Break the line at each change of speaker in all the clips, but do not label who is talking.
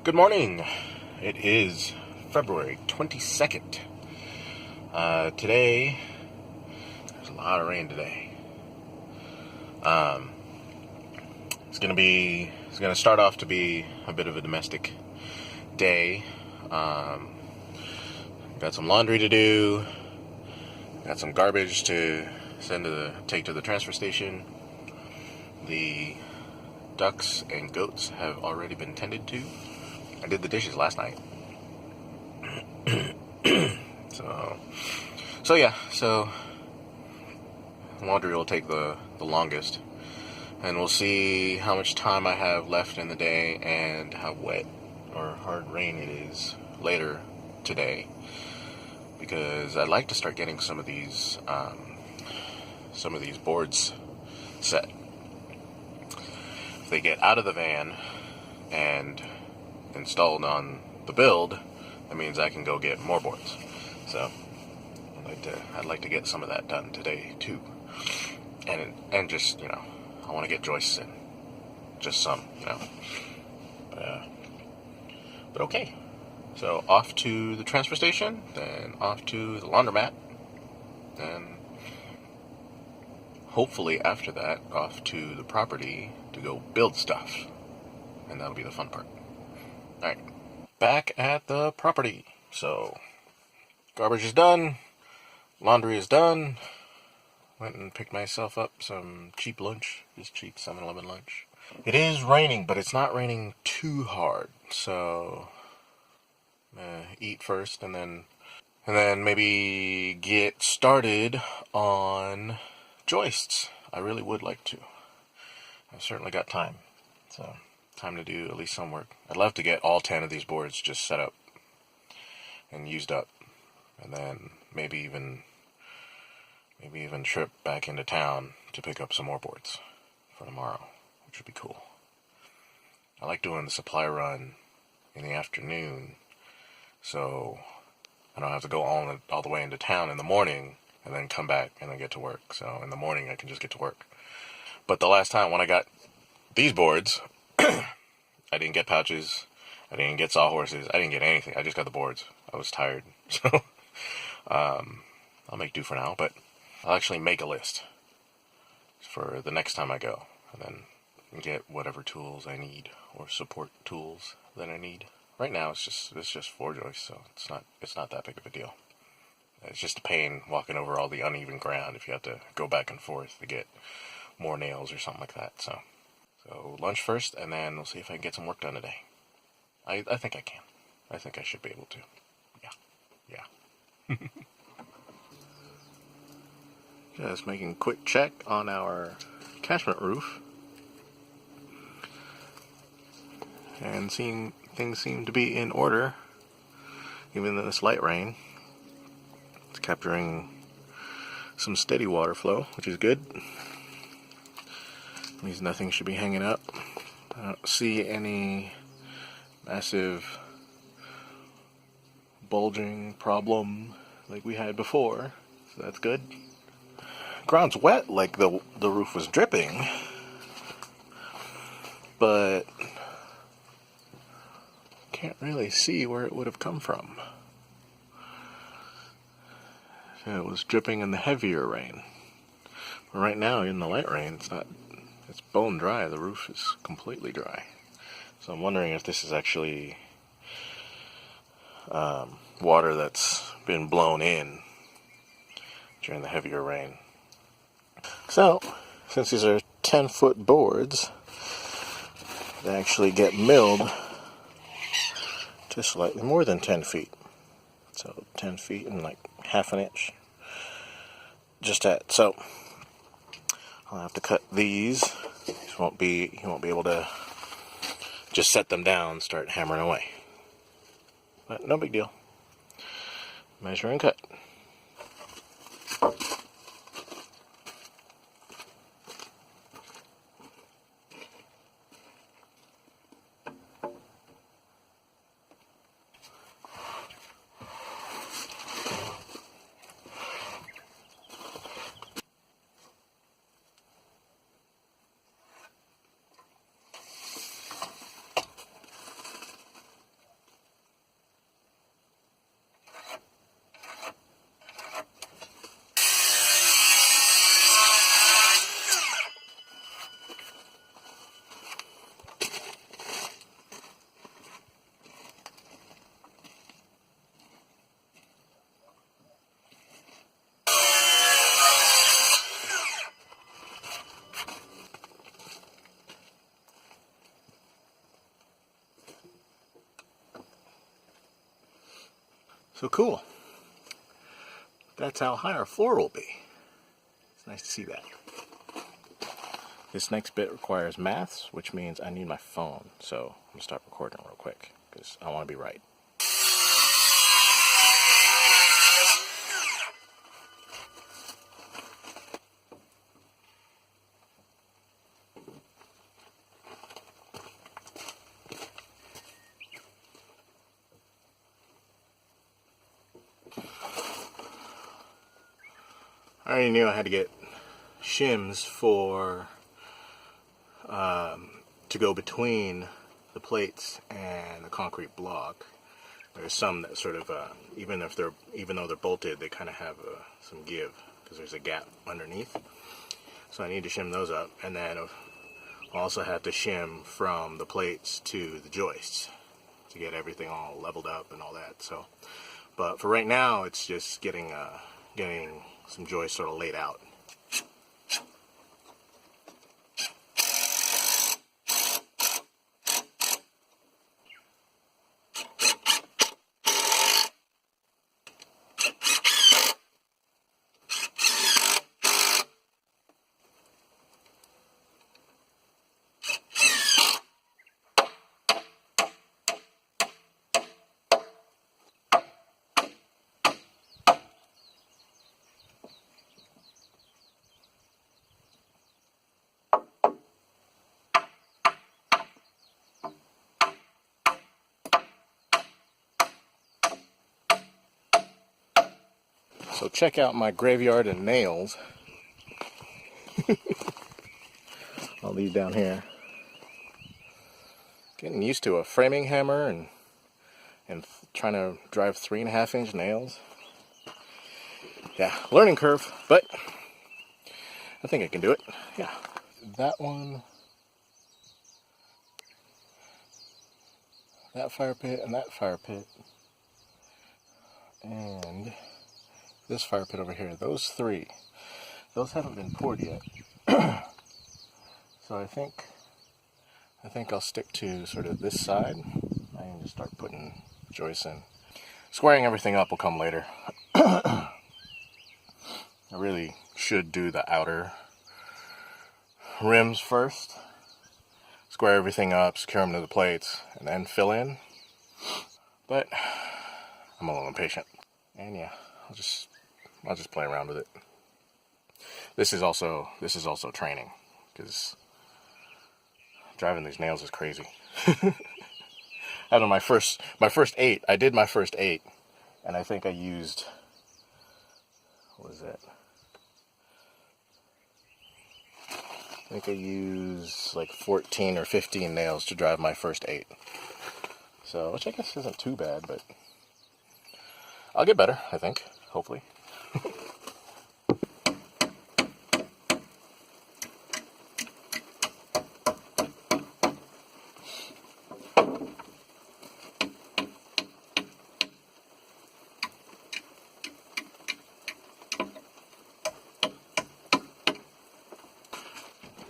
Good morning. It is February 22nd. Today, there's a lot of rain today. It's gonna start off to be a bit of a domestic day. Got some laundry to do. Got some garbage to take to the transfer station. The ducks and goats have already been tended to. I did the dishes last night. So laundry will take the longest. And we'll see how much time I have left in the day and how wet or hard rain it is later today. Because I'd like to start getting some of these boards set. If they get out of the van and installed on the build, that means I can go get more boards. So I'd like to get some of that done today too. And just, I want to get joists in. Just some, But okay. So off to the transfer station, then off to the laundromat, then hopefully after that off to the property to go build stuff. And that'll be the fun part. Alright, back at the property. So, garbage is done, laundry is done. Went and picked myself up some cheap lunch, just cheap 7-Eleven lunch. It is raining, but it's not raining too hard, so eat first and then maybe get started on joists. I really would like to. I've certainly got time, so time to do at least some work. I'd love to get all 10 of these boards just set up and used up, and then maybe even trip back into town to pick up some more boards for tomorrow, which would be cool. I like doing the supply run in the afternoon, so I don't have to go all the way into town in the morning and then come back and then get to work. So in the morning I can just get to work. But the last time when I got these boards, I didn't get pouches, I didn't get sawhorses, I didn't get anything. I just got the boards. I was tired, so I'll make do for now, but I'll actually make a list for the next time I go, and then get whatever tools I need or support tools that I need. Right now it's just 4 joists, so it's not that big of a deal. It's just a pain walking over all the uneven ground if you have to go back and forth to get more nails or something like that. So lunch first, and then we'll see if I can get some work done today. I think I can. I think I should be able to. Yeah. Just making a quick check on our catchment roof. And things seem to be in order, even in this light rain. It's capturing some steady water flow, which is good. Means nothing should be hanging up. I don't see any massive bulging problem like we had before, so that's good. Ground's wet, like the roof was dripping, but can't really see where it would have come from. It was dripping in the heavier rain. But right now, in the light rain, it's bone dry. The roof is completely dry. So I'm wondering if this is actually water that's been blown in during the heavier rain. So, since these are 10-foot boards, they actually get milled to slightly more than 10 feet. So 10 feet and like half an inch. Just that. So I'll have to cut these. You won't be able to just set them down and start hammering away. But no big deal. Measure and cut.
So cool. That's how high our floor will be. It's nice to see that. This next bit requires maths, which means I need my phone. So I'm going to start recording real quick because I want to be right. I already knew I had to get shims for to go between the plates and the concrete block. There's some that sort of even though they're bolted, they kind of have some give because there's a gap underneath. So I need to shim those up, and then I also have to shim from the plates to the joists to get everything all leveled up and all that. So, but for right now, it's just getting some joists sort of laid out. So check out my graveyard of nails. I'll leave down here. Getting used to a framing hammer and trying to drive 3.5-inch nails. Yeah, learning curve, but I think I can do it. Yeah, that one, that fire pit, and that fire pit, and this fire pit over here. Those three, those haven't been poured yet. So I think I'll stick to sort of this side. I can just start putting joists in. Squaring everything up will come later. I really should do the outer rims first. Square everything up, secure them to the plates, and then fill in. But I'm a little impatient. And yeah, I'll just play around with it. This is also training, because driving these nails is crazy. Out of my first 8, I did my first 8, and I think I used, what was it? I think I used like 14 or 15 nails to drive my first 8. So, which I guess isn't too bad, but I'll get better, I think, hopefully.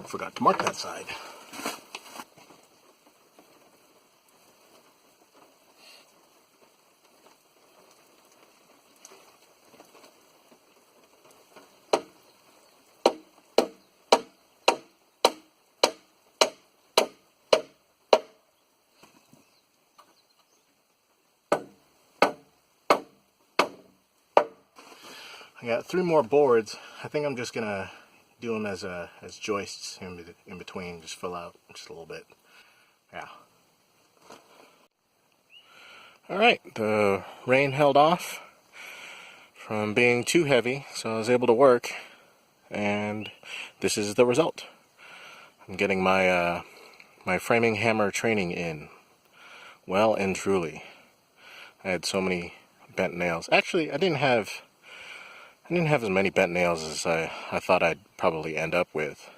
Forgot to mark that side. I got 3 more boards. I think I'm just gonna do them as joists in between, just fill out just a little bit. Yeah. Alright, the rain held off from being too heavy, so I was able to work, and this is the result. I'm getting my my framing hammer training in, well and truly. I had so many bent nails. Actually, I didn't have as many bent nails as I thought I'd probably end up with.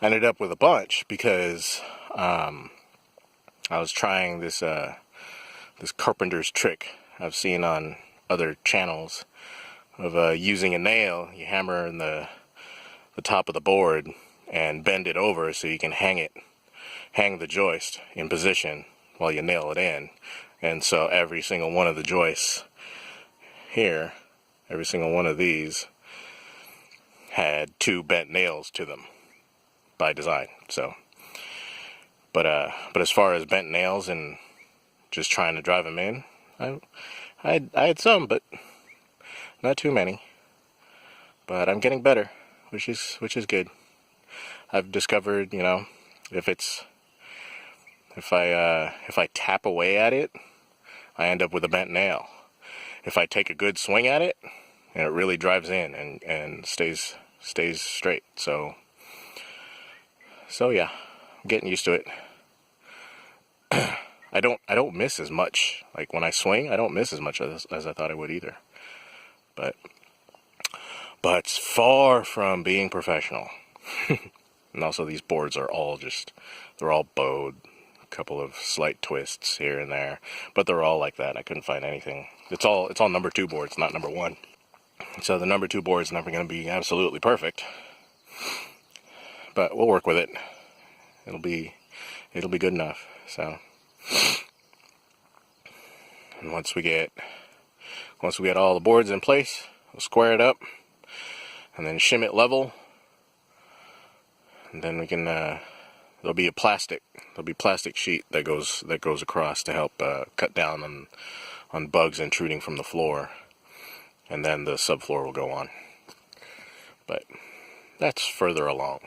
I ended up with a bunch because I was trying this this carpenter's trick I've seen on other channels of using a nail. You hammer in the top of the board and bend it over so you can hang the joist in position while you nail it in. And so every single one of the joists here, every single one of these had 2 bent nails to them by design. So, but as far as bent nails and just trying to drive them in, I had some, but not too many. But I'm getting better, which is good. I've discovered, you know, if I tap away at it, I end up with a bent nail. If I take a good swing at it, and it really drives in and stays straight. So yeah, I'm getting used to it. I don't miss as much. Like when I swing, I don't miss as much as I thought I would either. But it's far from being professional. And also these boards are they're all bowed. A couple of slight twists here and there, but they're all like that. I couldn't find anything. It's all number 2 boards, not number 1. So the number 2 board is never going to be absolutely perfect, but we'll work with it. It'll be good enough. So, and once we get all the boards in place, we'll square it up, and then shim it level, and then we can. There'll be plastic sheet that goes across to help cut down on bugs intruding from the floor, and then the subfloor will go on. But that's further along.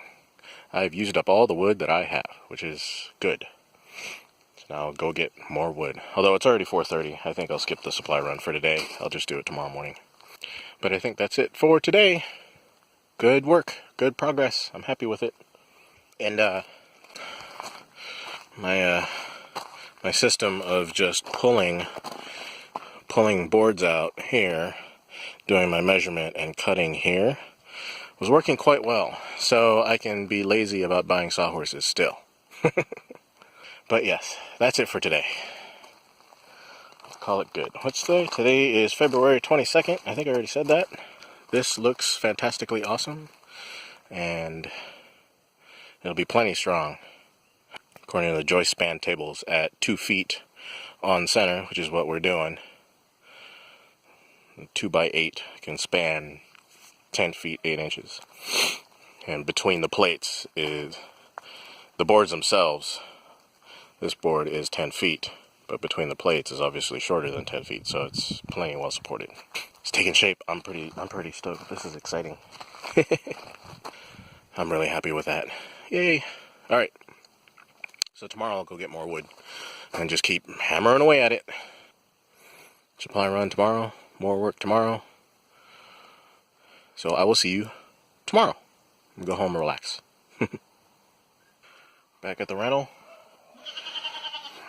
I've used up all the wood that I have, which is good. So now I'll go get more wood. Although it's already 4:30, I think I'll skip the supply run for today. I'll just do it tomorrow morning. But I think that's it for today. Good work, good progress. I'm happy with it. And my system of just pulling boards out here, doing my measurement and cutting here, was working quite well. So I can be lazy about buying sawhorses still. But yes, that's it for today. Let's call it good. What's today? Today is February 22nd. I think I already said that. This looks fantastically awesome, and it'll be plenty strong. According to the joist span tables, at 2 feet on center, which is what we're doing, 2x8 can span 10 feet 8 inches. And between the plates is the boards themselves. This board is 10 feet, but between the plates is obviously shorter than 10 feet, so it's plenty well supported. It's taking shape. I'm pretty stoked. This is exciting. I'm really happy with that. Yay! All right. So tomorrow I'll go get more wood and just keep hammering away at it. Supply run tomorrow, more work tomorrow. So I will see you tomorrow. Go home and relax. Back at the rental.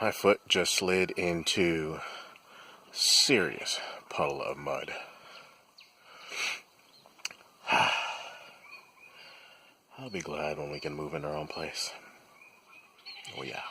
My foot just slid into a serious puddle of mud. I'll be glad when we can move in our own place. Oh yeah.